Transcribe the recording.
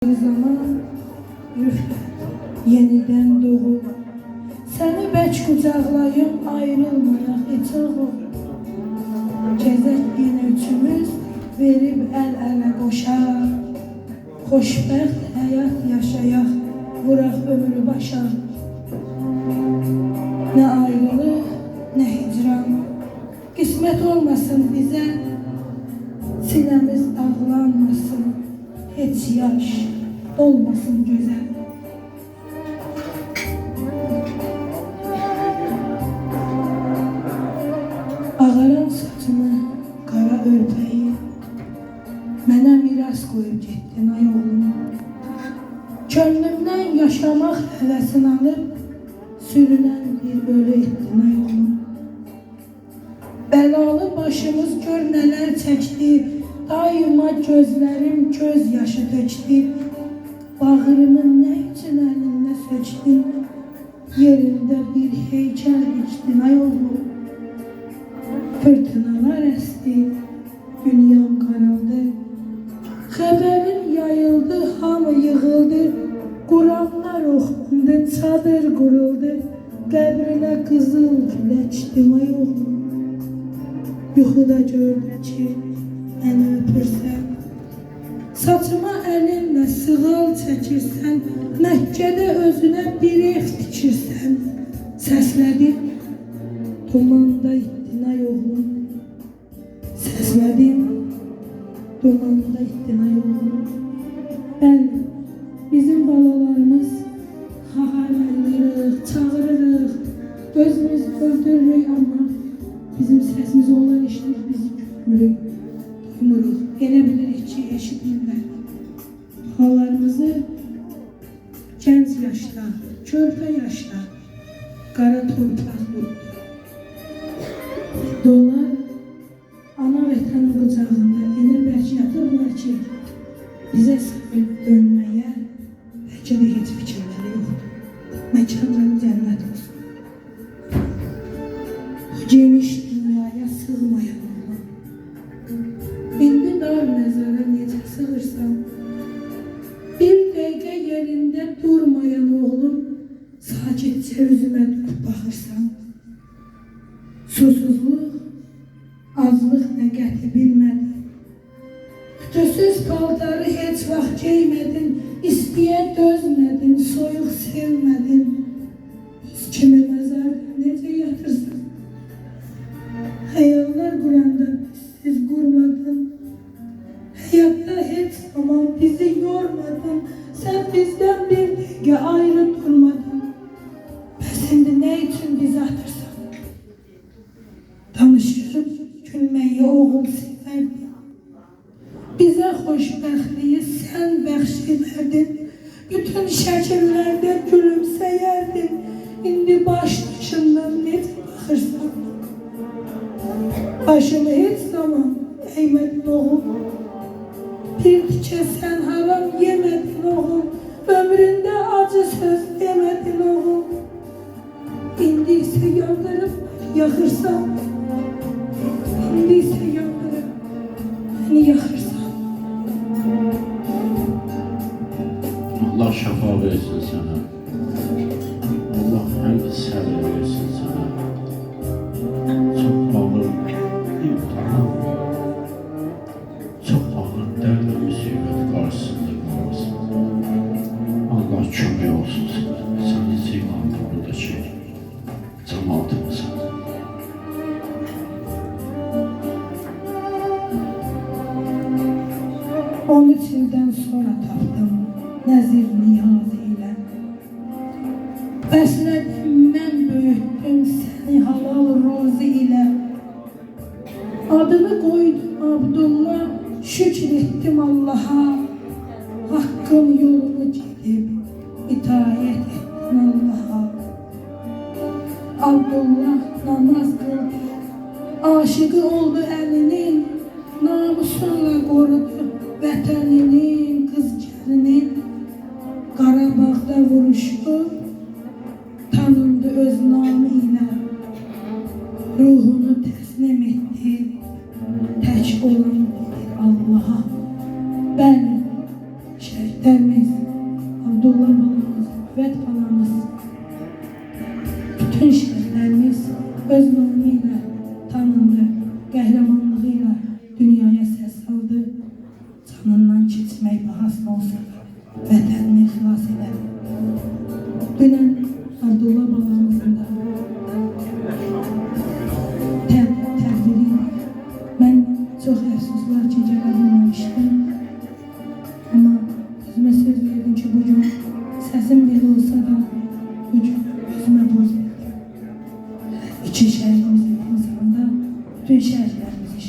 zaman rüfqət yenidən doğur. Səni bək qucaqlayım, ayrılmayaq heç olur. Gəzək yenə üçümüz, verib əl-ələ qoşar. Xoşbəxt həyat yaşayaq, vuraq ömrü başa. Nə ayrılıq, nə hicran, qismət olmasın bizə. Sinəmiz ağlanmasın, heç yaş olmasın gözəl. Ağaran saçımı, qara örpəyi mənə miras qoyub getdin ay oğlum. Könlümdən yaşamaq həvəsini alıb sürünən bir ölü etdin ay oğlum. Bəlalı başımız gör nələr çəkdi, daima gözlərim göz yaşı tökdü. Bağrımın nə üçün əlində sökdün, yerində bir heykəl dikdin ay oğlum. Fırtınalar əsti, dünyam qaraldı. Xəbərin yayıldı, hamı yığıldı. Quranlar oxundu, çadır quruldu. Qəbrinə qızıl güləkdim ay oğlum. Yuxuda gördüm ki, məni öpürsən. Saçıma əlinlə sığal çəkirsən. Məkkədə özünə bir ev tikirsən. Səslədim, dumanda ittin ay oğlum. Səslədim, dumanda ittin ay oğlum. Bəli, bizim balalarımız xaharlıyırıq, çağırırıq, özümüz öldürürük, amma bizim səsimiz onlar eşidir, bizi görmürük, duymuruq. Elə bilirik ki, eşitmirlər. Balalarımızı gənc yaşda, körpə yaşda qara torpaq vurdu. Onlar ana vətənin qucağında elə bəlkə yatırlar ki, bizə səfir dönməyə bəlkə də heç fikirləri yoxdur. Məkanları cənnət olsun. Bu geniş dünyaya sığmayan oğlum. İndi dar məzara necə sığırsan, bir dəqiqə yerində durmayan oğlum, sakitcə üzümə durub baxırsan. Susuzluq, azlıq nə qəti bilmədin. Ütüsüz paltarı heç vaxt geymədin, istəyə dözmədin, soyuq sevmədin. Öz kimi məzarda necə yatırsan? Xəyallar quranda siz qurmadın. Həyatda heç zaman bizi yormadın. Sən bizdən bir dəqiqə ayrı durmadın. Bəs indi nə üçün bizi atırsan? Danışırıb gülməyi oğul sevərdi. Bizə xoşbəxtliyi sən bəxş edərdin. Bütün şəkillərdə gülümsəyərdin. İndi baş daşından necə baxırsan? Başını heç zaman əymədin oğul. Bir tikə sən haram yemədin oğul. Ömründə acı söz demədin oğul. İndi isə yandırıb yaxırsan. İndi isə yandırıb məni yaxırsan. Allah şəfa versin sənə. Allah həmd səbir versin sənə. Çox ağır imtihan, çox ağır dərd və müsibət qarşısında qalmasın. Allah kömək olsun sənə. Səni civan buradakı cəmaatımıza. 13 ildən sonra tapdım nəzir niyazi ilə. Bəslədim mən böyütdüm səni halal ruzi ilə. Adını qoydum Abdullah, şükür etdim Allaha. Haqqın yolunu gedib itaət etdim Allaha. Abdullah namaz qıldı, aşıqı oldu əlinin, namusunla qorudu vətəninin, qız gəlinin. Qarabağda vuruşdu, tanındı öz namı ilə. Ruhunu təslim etdi, tək olan bilir Allaha. Bəli, şəhidlər şəhidlərimiz, Abdullah balamız, Vət balamız, bütün şəhidlərimiz öz namu ilə tanındı, qəhrəmanlığı ilə dünyaya səs saldı, canından keçmək bahasına olsa da vətənini xilas edən. Dünən Abdullah balamızın da tədbiri var. Mən çox əfsuslar ki, gələ bilməmişdim. Amma özümə söz verdim ki, bugün səsim belə olsa da bugün özümə boz verdim. İki şəhidimizin imzasında bütün şəhidlərimizi